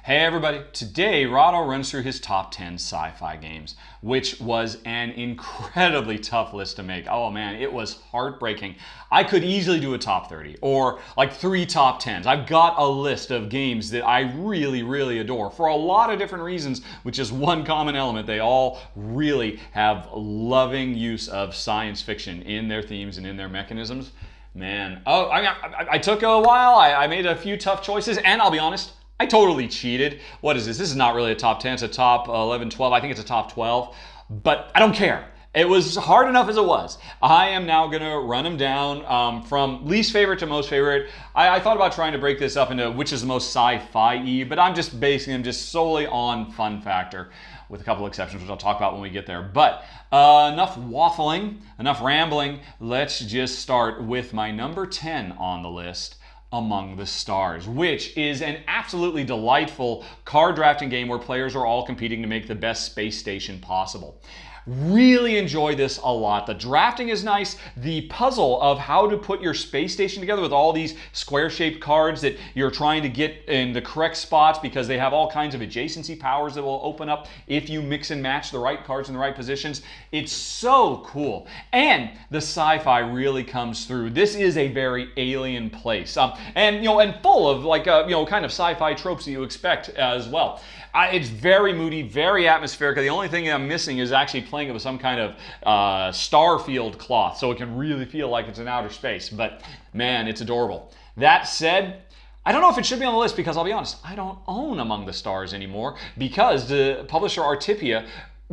Hey everybody, today Rahdo runs through his top 10 sci-fi games, which was an incredibly tough list to make. Oh man, it was heartbreaking. I could easily do a top 30 or like 3 top 10s. I've got a list of games that I really adore for a lot of different reasons, which is one common element. They all really have loving use of science fiction in their themes and in their mechanisms. Man, I took a while. I made a few tough choices, and I'll be honest, I totally cheated. What is this? This is not really a top 10. It's a top 11, 12. I think it's a top 12. But I don't care. It was hard enough as it was. I am now going to run them down from least favorite to most favorite. I thought about trying to break this up into which is the most sci-fi-y, but I'm just basing them just solely on fun factor, with a couple exceptions, which I'll talk about when we get there. But enough waffling, enough rambling. Let's just start with my number 10 on the list, Among the Stars, which is an absolutely delightful card drafting game where players are all competing to make the best space station possible. Really enjoy this a lot. The drafting is nice. The puzzle of how to put your space station together with all these square-shaped cards that you're trying to get in the correct spots because they have all kinds of adjacency powers that will open up if you mix and match the right cards in the right positions. It's so cool. And the sci-fi really comes through. This is a very alien place. And full of kind of sci-fi tropes that you expect as well. It's very moody, very atmospheric. The only thing I'm missing is actually playing it with some kind of star field cloth so it can really feel like it's in outer space. But man, it's adorable. That said, I don't know if it should be on the list because I'll be honest, I don't own Among the Stars anymore because the publisher Artipia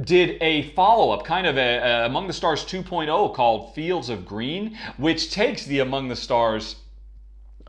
did a follow-up, kind of a Among the Stars 2.0 called Fields of Green, which takes the Among the Stars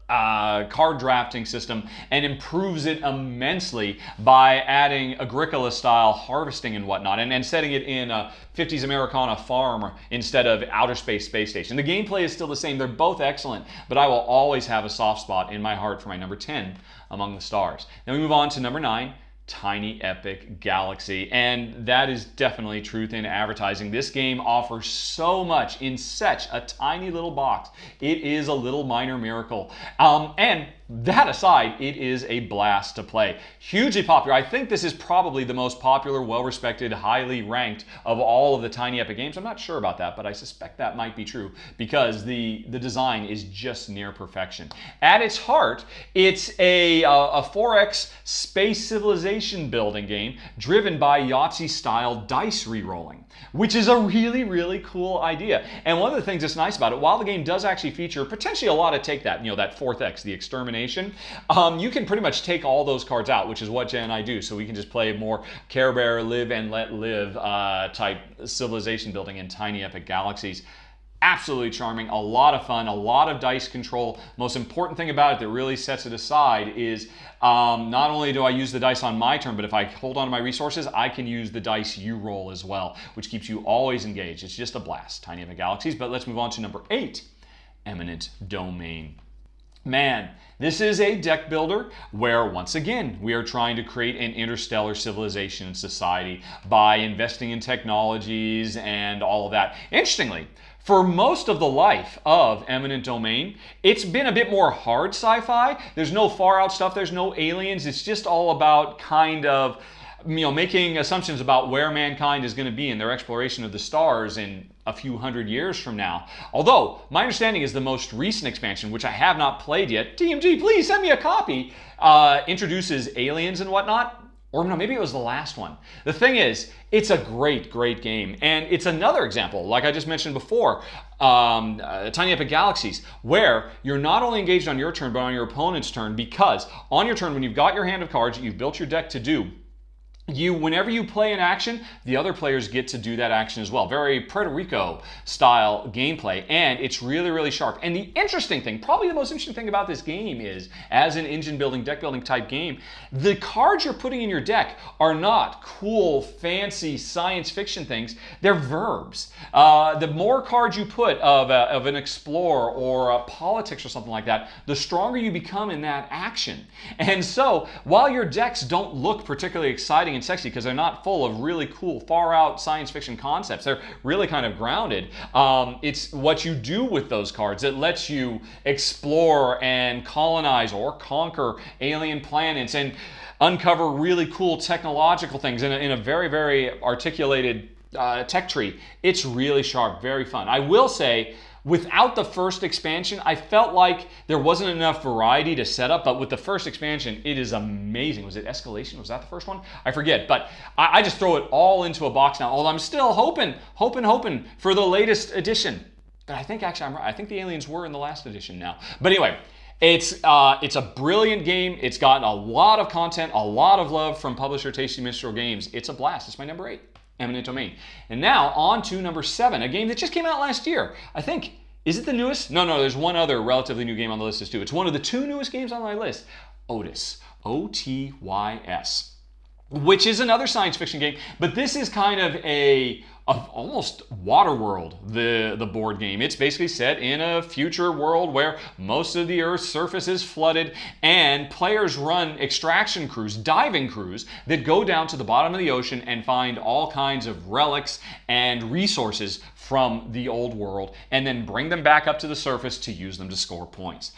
card drafting system and improves it immensely by adding Agricola-style harvesting and whatnot, and setting it in a 50s Americana farm instead of outer space station. The gameplay is still the same. They're both excellent, but I will always have a soft spot in my heart for my number 10, Among the Stars. Then we move on to number 9, Tiny Epic Galaxy, and that is definitely truth in advertising. This game offers so much in such a tiny little box. It is a little minor miracle. And that aside, it is a blast to play. Hugely popular. I think this is probably the most popular, well-respected, highly ranked of all of the Tiny Epic games. I'm not sure about that, but I suspect that might be true because the design is just near perfection. At its heart, it's a 4X space civilization building game driven by Yahtzee-style dice re-rolling, which is a really cool idea. And one of the things that's nice about it, while the game does actually feature potentially a lot of take that, that 4th X, the extermination, you can pretty much take all those cards out, which is what Jen and I do. So we can just play more Care Bear, live and let live type civilization building in Tiny Epic Galaxies. Absolutely charming, a lot of fun, a lot of dice control. Most important thing about it that really sets it aside is not only do I use the dice on my turn, but if I hold on to my resources, I can use the dice you roll as well, which keeps you always engaged. It's just a blast, Tiny Epic Galaxies. But let's move on to number 8, Eminent Domain. Man, this is a deck builder where, once again, we are trying to create an interstellar civilization and society by investing in technologies and all of that. Interestingly, for most of the life of Eminent Domain, it's been a bit more hard sci-fi. There's no far out stuff, there's no aliens. It's just all about kind of making assumptions about where mankind is going to be in their exploration of the stars in a few hundred years from now. Although, my understanding is the most recent expansion, which I have not played yet, DMG, please send me a copy, introduces aliens and whatnot. Or no, maybe it was the last one. The thing is, it's a great game. And it's another example, like I just mentioned before, Tiny Epic Galaxies, where you're not only engaged on your turn, but on your opponent's turn, because on your turn, when you've got your hand of cards that you've built your deck to do, whenever you play an action, the other players get to do that action as well. Very Puerto Rico style gameplay, and it's really sharp. And the interesting thing, probably the most interesting thing about this game is, as an engine building, deck building type game, the cards you're putting in your deck are not cool, fancy science fiction things. They're verbs. The more cards you put of an explorer or a politics or something like that, the stronger you become in that action. And so, while your decks don't look particularly exciting and sexy because they're not full of really cool, far out science fiction concepts. They're really kind of grounded. It's what you do with those cards that lets you explore and colonize or conquer alien planets and uncover really cool technological things in a very, very articulated tech tree. It's really sharp, very fun. I will say, without the first expansion, I felt like there wasn't enough variety to set up, but with the first expansion, it is amazing. Was it Escalation? Was that the first one? I forget, but I just throw it all into a box now, although I'm still hoping for the latest edition. But I think actually I'm right. I think the aliens were in the last edition now. But anyway, it's a brilliant game. It's gotten a lot of content, a lot of love from publisher Tasty Minstrel Games. It's a blast. It's my number 8. Eminent Domain. And now on to number 7, a game that just came out last year. I think, is it the newest? No, there's one other relatively new game on the list too. It's one of the 2 newest games on my list. Otys, O-T-Y-S, which is another science fiction game, but this is kind of almost Waterworld, the board game. It's basically set in a future world where most of the Earth's surface is flooded, and players run extraction crews, diving crews, that go down to the bottom of the ocean and find all kinds of relics and resources from the old world, and then bring them back up to the surface to use them to score points.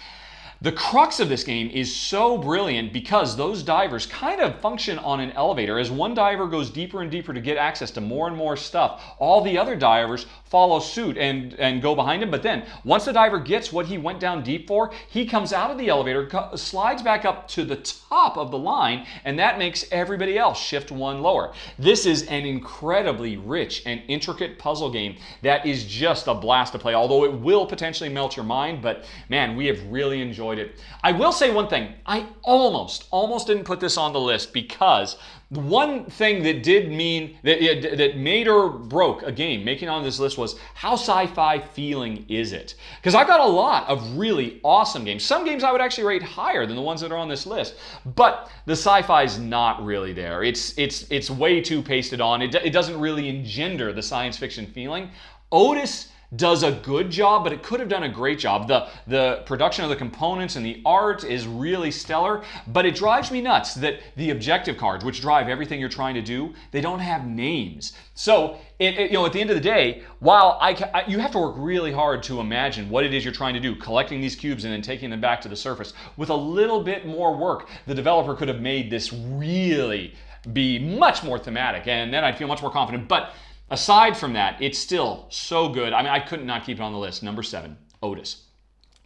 The crux of this game is so brilliant because those divers kind of function on an elevator. As one diver goes deeper and deeper to get access to more and more stuff, all the other divers follow suit and go behind him. But then once the diver gets what he went down deep for, he comes out of the elevator, slides back up to the top of the line, and that makes everybody else shift one lower. This is an incredibly rich and intricate puzzle game that is just a blast to play, although it will potentially melt your mind. But man, we have really enjoyed it. I will say one thing. I almost didn't put this on the list because the one thing that did mean that made or broke a game making it on this list was how sci-fi feeling is it? Because I got a lot of really awesome games. Some games I would actually rate higher than the ones that are on this list, but the sci-fi is not really there. It's way too pasted on. It doesn't really engender the science fiction feeling. Otys does a good job, but it could have done a great job. The production of the components and the art is really stellar, but it drives me nuts that the objective cards, which drive everything you're trying to do, they don't have names. So, at the end of the day, while you have to work really hard to imagine what it is you're trying to do, collecting these cubes and then taking them back to the surface, with a little bit more work, the developer could have made this really be much more thematic, and then I'd feel much more confident. But aside from that, it's still so good. I mean, I could not keep it on the list. Number 7, Otys.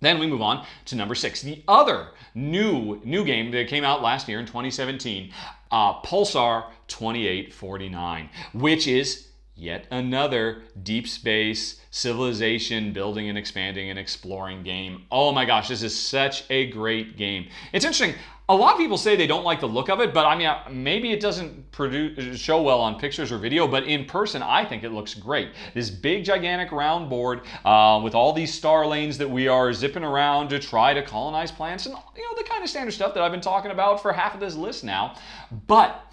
Then we move on to number 6, the other new game that came out last year in 2017, Pulsar 2849, which is yet another deep space civilization building and expanding and exploring game. Oh my gosh, this is such a great game. It's interesting. A lot of people say they don't like the look of it, but I mean, maybe it doesn't show well on pictures or video, but in person, I think it looks great. This big, gigantic round board with all these star lanes that we are zipping around to try to colonize planets, and the kind of standard stuff that I've been talking about for half of this list now. But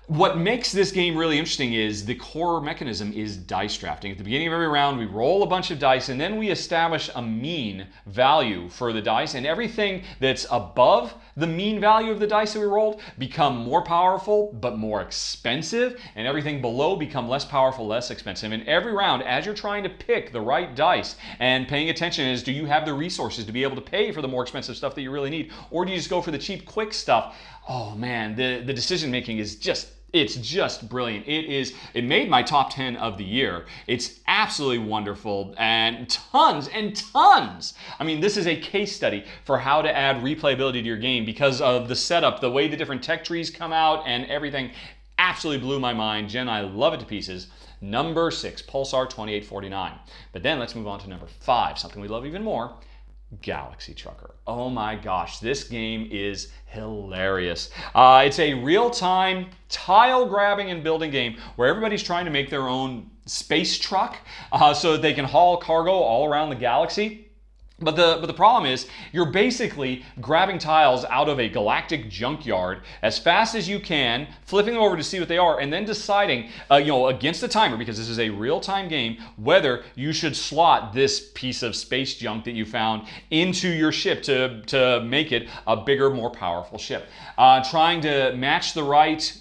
what makes this game really interesting is the core mechanism is dice drafting. At the beginning of every round, we roll a bunch of dice, and then we establish a mean value for the dice, and everything that's above the mean value of the dice that we rolled become more powerful but more expensive, and everything below become less powerful, less expensive. And every round, as you're trying to pick the right dice and paying attention is, do you have the resources to be able to pay for the more expensive stuff that you really need, or do you just go for the cheap, quick stuff? Oh man, the decision making is it's just brilliant. It made my top 10 of the year. It's absolutely wonderful, and tons. I mean, this is a case study for how to add replayability to your game because of the setup, the way the different tech trees come out, and everything absolutely blew my mind. Jen, I love it to pieces. Number 6, Pulsar 2849. But then let's move on to number 5, something we love even more, Galaxy Trucker. Oh my gosh, this game is hilarious. It's a real-time tile grabbing and building game where everybody's trying to make their own space truck so that they can haul cargo all around the galaxy. But the problem is you're basically grabbing tiles out of a galactic junkyard as fast as you can, flipping them over to see what they are, and then deciding, against the timer, because this is a real-time game, whether you should slot this piece of space junk that you found into your ship to make it a bigger, more powerful ship. Trying to match the right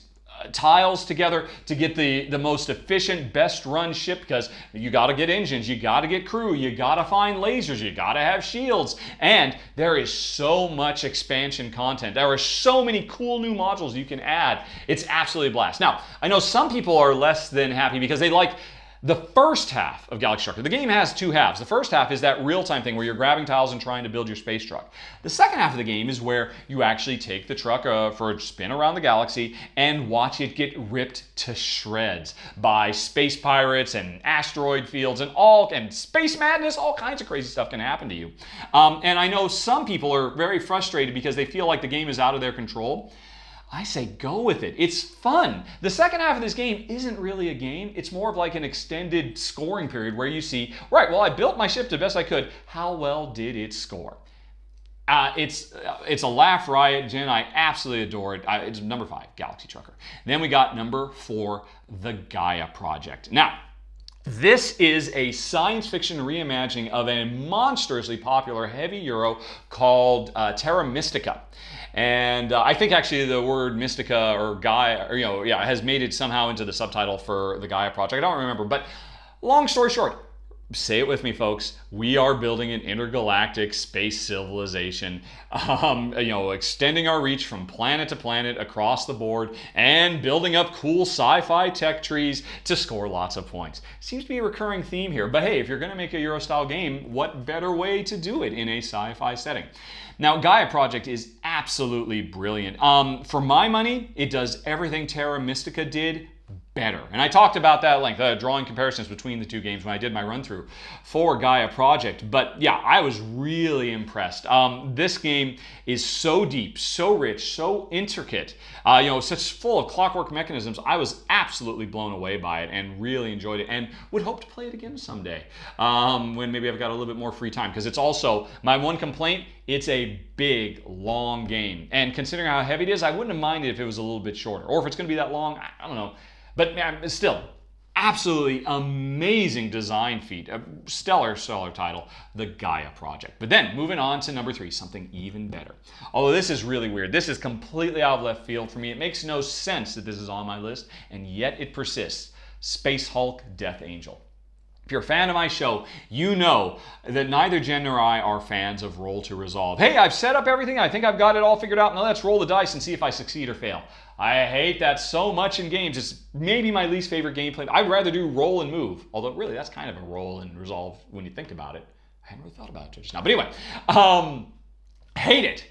tiles together to get the most efficient, best run ship, because you got to get engines, you got to get crew, you got to find lasers, you got to have shields, and there is so much expansion content. There are so many cool new modules you can add. It's absolutely a blast. Now, I know some people are less than happy because they like the first half of Galaxy Trucker. The game has two halves. The first half is that real-time thing where you're grabbing tiles and trying to build your space truck. The second half of the game is where you actually take the truck for a spin around the galaxy and watch it get ripped to shreds by space pirates and asteroid fields and space madness. All kinds of crazy stuff can happen to you. And I know some people are very frustrated because they feel like the game is out of their control. I say go with it. It's fun. The second half of this game isn't really a game. It's more of like an extended scoring period where you see, right, well, I built my ship the best I could. How well did it score? It's a laugh riot, Jen. I absolutely adore it. It's number 5, Galaxy Trucker. Then we got number 4, the Gaia Project. Now, this is a science fiction reimagining of a monstrously popular heavy euro called Terra Mystica. And I think actually the word Mystica or Gaia, has made it somehow into the subtitle for the Gaia Project. I don't remember, but long story short, say it with me, folks. We are building an intergalactic space civilization, extending our reach from planet to planet across the board and building up cool sci-fi tech trees to score lots of points. Seems to be a recurring theme here, but hey, if you're going to make a Euro-style game, what better way to do it in a sci-fi setting? Now, Gaia Project is absolutely brilliant. For my money, it does everything Terra Mystica did better. And I talked about that at length, drawing comparisons between the two games when I did my run-through for Gaia Project. But yeah, I was really impressed. This game is so deep, so rich, so intricate, such full of clockwork mechanisms. I was absolutely blown away by it and really enjoyed it and would hope to play it again someday when maybe I've got a little bit more free time, because it's also, my one complaint, it's a big, long game. And considering how heavy it is, I wouldn't have minded if it was a little bit shorter. Or if it's going to be that long, I don't know. But still, absolutely amazing design feat. A stellar title, the Gaia Project. But then, moving on to number 3, something even better. Although this is really weird. This is completely out of left field for me. It makes no sense that this is on my list, and yet it persists. Space Hulk Death Angel. If you're a fan of my show, you know that neither Jen nor I are fans of roll to resolve. Hey, I've set up everything. I think I've got it all figured out. Now let's roll the dice and see if I succeed or fail. I hate that so much in games. It's maybe my least favorite gameplay. I'd rather do roll and move. Although really, that's kind of a roll and resolve when you think about it. I hadn't really thought about it just now. But anyway, hate it.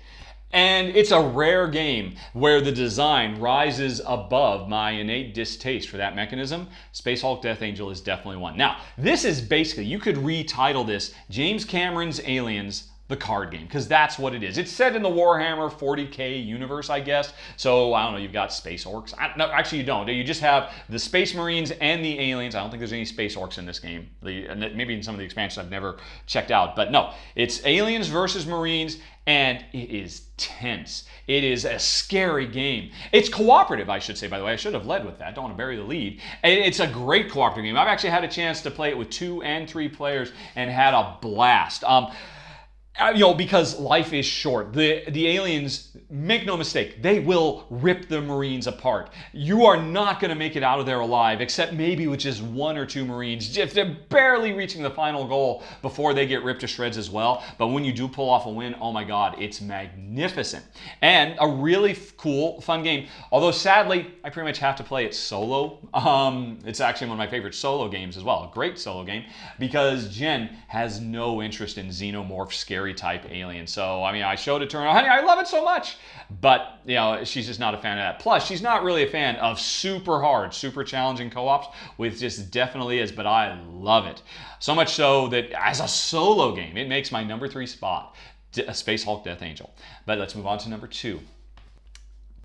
And it's a rare game where the design rises above my innate distaste for that mechanism. Space Hulk Death Angel is definitely one. Now, this is basically, you could retitle this James Cameron's Aliens, the card game, because that's what it is. It's set in the Warhammer 40K universe, I guess. So, I don't know, you've got space orcs. No, actually you don't. You just have the space marines and the aliens. I don't think there's any space orcs in this game. Maybe in some of the expansions I've never checked out. But no, it's aliens versus marines, and it is tense. It is a scary game. It's cooperative, I should say, by the way. I should have led with that. Don't want to bury the lead. It's a great cooperative game. I've actually had a chance to play it with 2 and 3 players and had a blast. Because life is short. The aliens, make no mistake, they will rip the Marines apart. You are not going to make it out of there alive, except maybe with just 1 or 2 Marines, if they're barely reaching the final goal before they get ripped to shreds as well. But when you do pull off a win, oh my God, it's magnificent. And a really cool, fun game. Although sadly, I pretty much have to play it solo. It's actually one of my favorite solo games as well. A great solo game, because Jen has no interest in xenomorph scary type alien. So, I showed it to her, honey, I love it so much. But, she's just not a fan of that. Plus, she's not really a fan of super hard, super challenging co-ops, which just definitely is, but I love it. So much so that as a solo game, it makes my number 3 spot, Space Hulk Death Angel. But let's move on to number 2.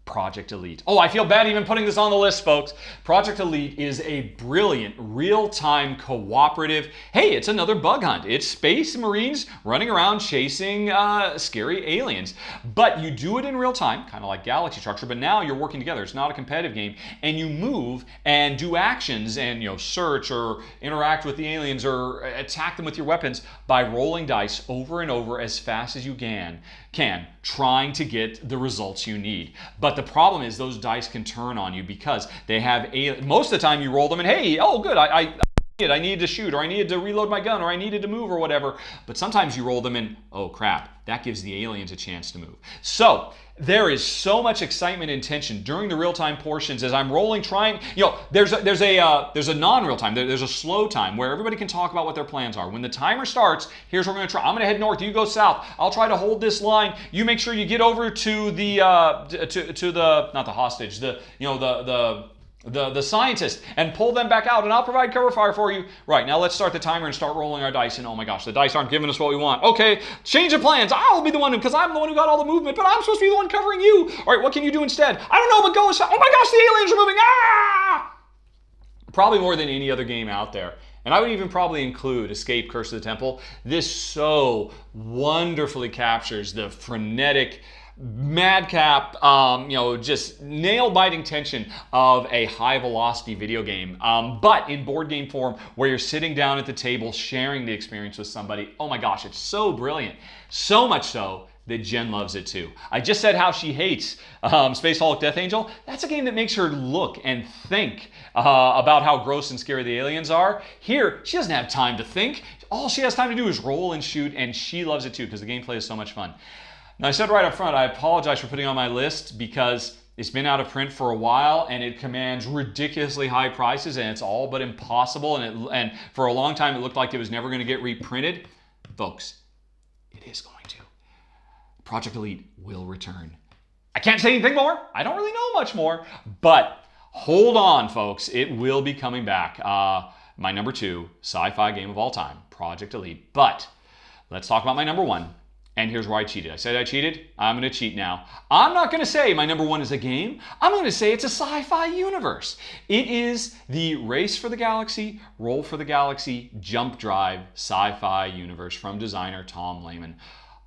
Project Elite. Oh, I feel bad even putting this on the list, folks. Project Elite is a brilliant, real-time, cooperative, hey, it's another bug hunt. It's space marines running around chasing scary aliens. But you do it in real time, kind of like Galaxy Trucker, but now you're working together. It's not a competitive game. And you move and do actions and, search or interact with the aliens or attack them with your weapons by rolling dice over and over as fast as you can, trying to get the results you need. But the problem is those dice can turn on you because they have most of the time you roll them and hey, oh good, I needed to shoot, or I needed to reload my gun, or I needed to move, or whatever. But sometimes you roll them and, oh crap, that gives the aliens a chance to move. So there is so much excitement and tension during the real-time portions as I'm rolling, trying. There's a non-real time. There's a slow time where everybody can talk about what their plans are. When the timer starts, here's what we're going to try. I'm going to head north. You go south. I'll try to hold this line. You make sure you get over to the not the hostage, the scientist, and pull them back out, and I'll provide cover fire for you. Right, now let's start the timer and start rolling our dice, and oh my gosh, the dice aren't giving us what we want. Okay, change of plans. I'll be the one, because I'm the one who got all the movement, but I'm supposed to be the one covering you. All right, what can you do instead? I don't know, but go as fast. Oh my gosh, the aliens are moving. Ah! Probably more than any other game out there. And I would even probably include Escape Curse of the Temple. This so wonderfully captures the frenetic, madcap, just nail-biting tension of a high-velocity video game, but in board game form, where you're sitting down at the table sharing the experience with somebody. Oh my gosh, it's so brilliant. So much so that Jen loves it too. I just said how she hates Space Hulk Death Angel. That's a game that makes her look and think about how gross and scary the aliens are. Here, she doesn't have time to think. All she has time to do is roll and shoot, and she loves it too because the gameplay is so much fun. Now, I said right up front, I apologize for putting on my list because it's been out of print for a while and it commands ridiculously high prices and it's all but impossible. And for a long time, it looked like it was never going to get reprinted. Folks, it is going to. Project Elite will return. I can't say anything more. I don't really know much more, but hold on, folks. It will be coming back. My number 2 sci-fi game of all time, Project Elite. But let's talk about my number 1. And here's where I cheated. I said I cheated. I'm going to cheat now. I'm not going to say my number 1 is a game. I'm going to say it's a sci-fi universe. It is the Race for the Galaxy, Roll for the Galaxy, Jump Drive sci-fi universe from designer Tom Lehman.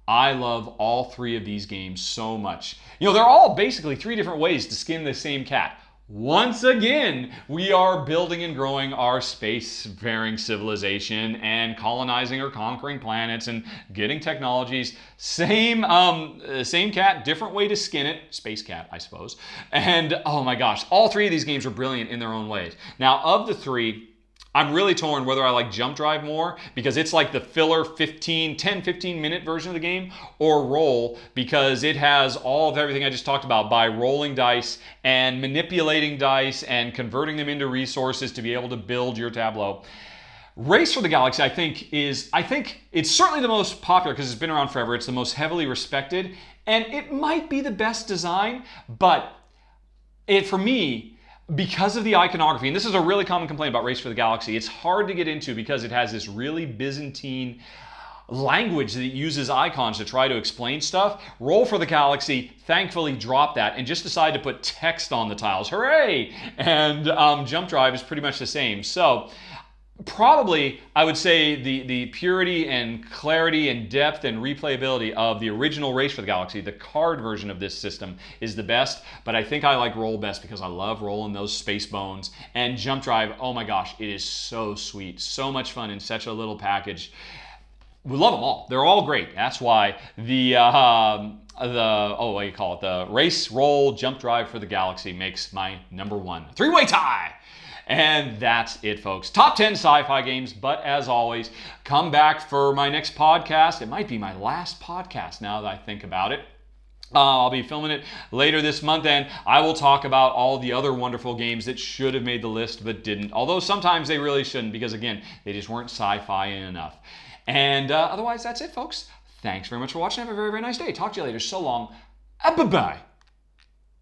I love all 3 of these games so much. They're all basically 3 different ways to skin the same cat. Once again, we are building and growing our spacefaring civilization and colonizing or conquering planets and getting technologies. Same cat, different way to skin it. Space cat, I suppose. And oh my gosh, all 3 of these games are brilliant in their own ways. Now, of the 3, I'm really torn whether I like Jump Drive more because it's like the filler 10-15 minute version of the game, or Roll because it has all of everything I just talked about by rolling dice and manipulating dice and converting them into resources to be able to build your tableau. Race for the Galaxy, I think it's certainly the most popular because it's been around forever. It's the most heavily respected, and it might be the best design, but for me, because of the iconography, and this is a really common complaint about Race for the Galaxy, it's hard to get into because it has this really Byzantine language that uses icons to try to explain stuff. Roll for the Galaxy thankfully dropped that and just decided to put text on the tiles. Hooray! And Jump Drive is pretty much the same. So probably, I would say the purity and clarity and depth and replayability of the original Race for the Galaxy, the card version of this system, is the best, but I think I like Roll best because I love rolling those space bones. And Jump Drive, oh my gosh, it is so sweet, so much fun in such a little package. We love them all. They're all great. That's why the Race, Roll, Jump Drive for the Galaxy makes my number 1. 3-way tie! And that's it, folks. Top 10 sci-fi games, but as always, come back for my next podcast. It might be my last podcast now that I think about it. I'll be filming it later this month, and I will talk about all the other wonderful games that should have made the list but didn't. Although sometimes they really shouldn't because, again, they just weren't sci-fi enough. And otherwise, that's it, folks. Thanks very much for watching. Have a very, very nice day. Talk to you later. So long. Bye-bye.